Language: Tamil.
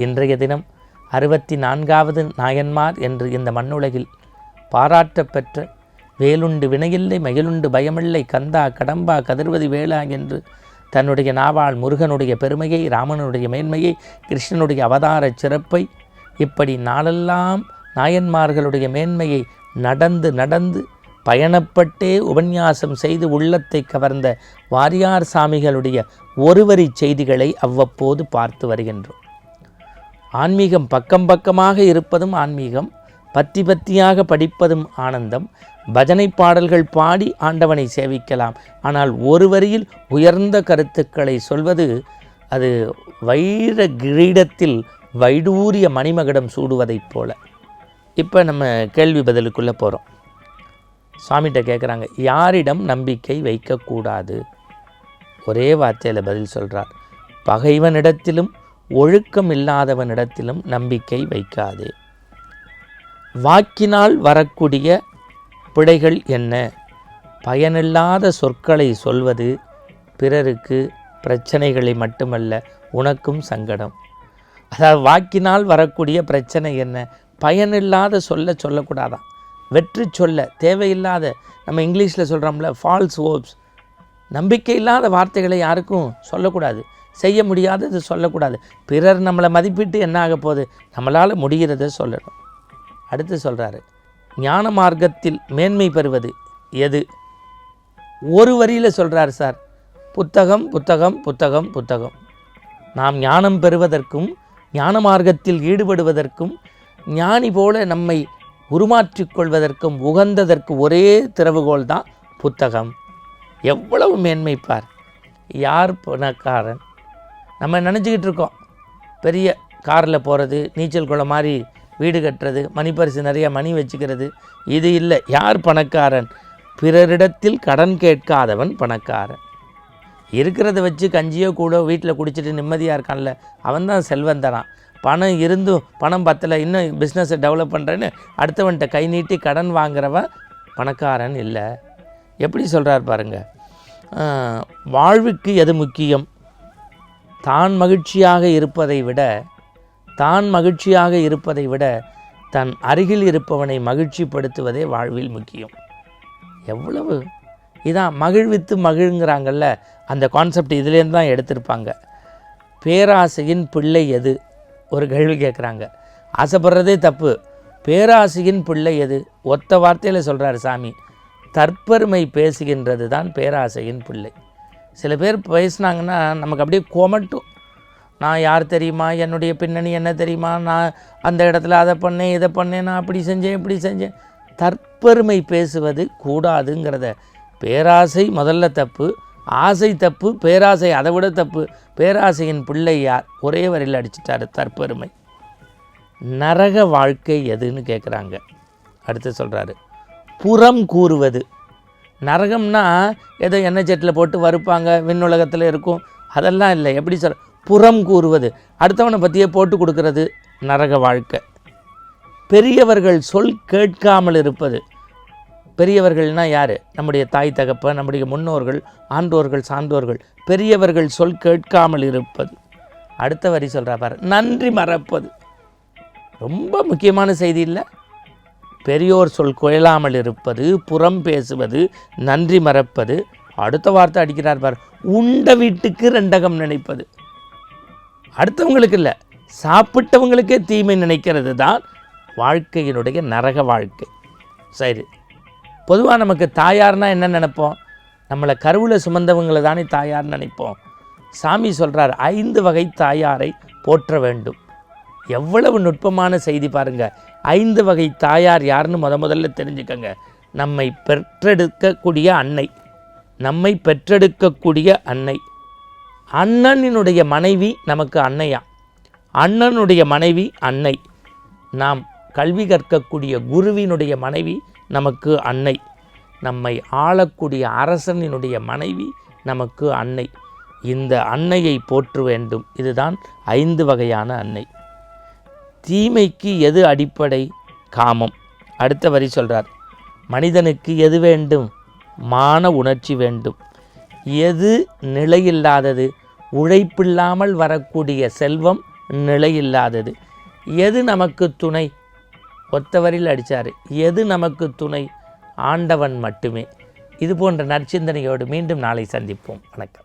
இன்றைய தினம் 64வது நாயன்மார் என்று இந்த மண்ணுலகில் பாராட்டப் பெற்ற வேலுண்டு வினையில்லை மகிழுண்டு பயமில்லை கந்தா கடம்பா கதிர்வதி வேளா என்று தன்னுடைய நாவால் முருகனுடைய பெருமையை, ராமனுடைய மேன்மையை, கிருஷ்ணனுடைய அவதார சிறப்பை, இப்படி நாளெல்லாம் நாயன்மார்களுடைய மேன்மையை நடந்து பயணப்பட்டே உபன்யாசம் செய்து உள்ளத்தை கவர்ந்த வாரியார் சாமிகளுடைய ஒருவரி செய்திகளை அவ்வப்போது பார்த்து வருகின்றோம். ஆன்மீகம் பக்கம் பக்கமாக இருப்பதும் ஆன்மீகம், பத்தி பத்தியாக படிப்பதும் ஆனந்தம். பஜனை பாடல்கள் பாடி ஆண்டவனை சேவிக்கலாம். ஆனால் ஒரு வரியில் உயர்ந்த கருத்துக்களை சொல்வது அது வைர கிரீடத்தில் வைடூரிய மணிமகுடம் சூடுவதைப் போல. இப்போ நம்ம கேள்வி பதிலுக்குள்ளே போகிறோம். சுவாமிகிட்ட கேட்குறாங்க, யாரிடம் நம்பிக்கை வைக்கக்கூடாது? ஒரே வார்த்தையில் பதில் சொல்கிறார், பகைவனிடத்திலும் ஒழுக்கம் இல்லாதவனிடத்திலும் நம்பிக்கை வைக்காதே. வாக்கினால் வரக்கூடிய பிழைகள் என்ன? பயனில்லாத சொற்களை சொல்வது பிறருக்கு பிரச்சனைகளை மட்டுமல்ல, உனக்கும் சங்கடம். அதாவது வாக்கினால் வரக்கூடிய பிரச்சனை என்ன? பயனில்லாத சொல்லக்கூடாதான். வெற்றி சொல்ல தேவையில்லாத, நம்ம இங்கிலீஷில் சொல்கிறோம்ல, ஃபால்ஸ் ஹோப்ஸ், நம்பிக்கை இல்லாத வார்த்தைகளை யாருக்கும் சொல்லக்கூடாது. செய்ய முடியாதது சொல்லக்கூடாது. பிறர் நம்மளை மதிப்பிட்டு என்ன ஆக போகுது? நம்மளால் முடிகிறத சொல்லணும். அடுத்து சொல்கிறாரு, ஞான மார்க்கத்தில் மேன்மை பெறுவது எது? ஒரு வரியில் சொல்கிறார் சார், புத்தகம் புத்தகம் புத்தகம் புத்தகம். நாம் ஞானம் பெறுவதற்கும் ஞான மார்க்கத்தில் ஈடுபடுவதற்கும் ஞானி போல நம்மை உருமாற்றிக்கொள்வதற்கும் உகந்ததற்கு ஒரே திறவுகோல் தான் புத்தகம். எவ்வளவு மேன்மைப்பார்! யார் பணக்காரன்? நம்ம நினச்சிக்கிட்டு இருக்கோம் பெரிய காரில் போகிறது, நீச்சல் குளம் மாதிரி வீடு கட்டுறது, மணிப்பரிசு நிறைய மணி வச்சுக்கிறது. இது இல்லை. யார் பணக்காரன்? பிறரிடத்தில் கடன் கேட்காதவன் பணக்காரன். இருக்கிறத வச்சு கஞ்சியோ கூட வீட்டில் குடிச்சிட்டு நிம்மதியாக இருக்கான்ல, அவன் தான் செல்வந்தரான். பணம் இருந்தும் பணம் பத்தலை, இன்னும் பிஸ்னஸை டெவலப் பண்ணுறேன்னு அடுத்தவன்கிட்ட கை நீட்டி கடன் வாங்குறவன் பணக்காரன் இல்லை. எப்படி சொல்கிறார் பாருங்கள். வாழ்வுக்கு எது முக்கியம்? தான் மகிழ்ச்சியாக இருப்பதை விட தன் அருகில் இருப்பவனை மகிழ்ச்சிப்படுத்துவதே வாழ்வில் முக்கியம். எவ்வளவு இதான் மகிழ்வித்து மகிழ்ங்கிறாங்கல்ல, அந்த கான்செப்ட் இதுலேருந்து தான் எடுத்திருப்பாங்க. பேராசையின் பிள்ளை எது? ஒரு கேள்வி கேட்குறாங்க. ஆசைப்படுறதே தப்பு, பேராசையின் பிள்ளை எது? ஒத்த வார்த்தையில் சொல்கிறார் சாமி, தற்பெருமை பேசுகின்றது தான் பேராசையின் பிள்ளை. சில பேர் பேசினாங்கன்னா நமக்கு அப்படியே கோமட்டும். நான் யார் தெரியுமா, என்னுடைய பின்னணி என்ன தெரியுமா, நான் அந்த இடத்துல அதை பண்ணேன் இதை பண்ணேன், நான் அப்படி செஞ்சேன் இப்படி செஞ்சேன். தற்பெருமை பேசுவது கூடாதுங்கிறத. பேராசை முதல்ல தப்பு, ஆசை தப்பு, பேராசை அதை விட தப்பு. பேராசையின் பிள்ளை யார்? ஒரே வரையில் அடிச்சிட்டாரு, தற்பெருமை. நரக வாழ்க்கை எதுன்னு கேட்குறாங்க. அடுத்து சொல்கிறாரு, புறம் கூறுவது. நரகம்னா ஏதோ எண்ணெய் சட்டில் போட்டு வறுப்பாங்க, விண்ணுலகத்தில் இருக்கும், அதெல்லாம் இல்லை. எப்படி புறம் கூறுவது, அடுத்தவனை பற்றியே போட்டு கொடுக்கறது நரக வாழ்க்கை. பெரியவர்கள் சொல் கேட்காமல் இருப்பது. பெரியவர்கள்னால் யார்? நம்முடைய தாய் தகப்பன், நம்முடைய முன்னோர்கள், ஆன்றோர்கள், சான்றோர்கள். பெரியவர்கள் சொல் கேட்காமல் இருப்பது. அடுத்த வரி சொல்கிறா பாரு, நன்றி மறப்பது. ரொம்ப முக்கியமான செய்தி இல்லை? பெரியோர் சொல் குழலாமல் இருப்பது, புறம் பேசுவது, நன்றி மறப்பது. அடுத்த வார்த்தை அடிக்கிறார் பார், உண்ட வீட்டுக்கு ரெண்டகம் நினைப்பது. அடுத்தவங்களுக்கு இல்லை, சாப்பிட்டவங்களுக்கே தீமை நினைக்கிறது தான் வாழ்க்கையினுடைய நரக வாழ்க்கை. சரி, பொதுவாக நமக்கு தாயார்னால் என்ன நினைப்போம்? நம்மளை கருவில் சுமந்தவங்களை தானே தாயார்னு நினைப்போம். சாமி சொல்கிறார், 5 வகை தாயாரை போற்ற வேண்டும். எவ்வளவு நுட்பமான செய்தி பாருங்கள். 5 வகை தாயார் யாருன்னு முதல்ல தெரிஞ்சுக்கங்க. நம்மை பெற்றெடுக்கக்கூடிய அன்னை. அண்ணனுடைய மனைவி நமக்கு அன்னையா? அண்ணனுடைய மனைவி அன்னை. நாம் கல்வி கற்கக்கூடிய குருவினுடைய மனைவி நமக்கு அன்னை. நம்மை ஆளக்கூடிய அரசனினுடைய மனைவி நமக்கு அன்னை. இந்த அன்னையை போற்ற வேண்டும். இதுதான் 5 வகையான அன்னை. தீமைக்கு எது அடிப்படை? காமம். அடுத்த வரி சொல்கிறார், மனிதனுக்கு எது வேண்டும்? மான உணர்ச்சி வேண்டும். எது நிலையில்லாதது? உழைப்பில்லாமல் வரக்கூடிய செல்வம் நிலையில்லாதது. எது நமக்கு துணை? ஒத்தவரில் அடித்தார். எது நமக்கு துணை? ஆண்டவன் மட்டுமே. இது போன்ற நற்சிந்தனையோடு மீண்டும் நாளை சந்திப்போம். வணக்கம்.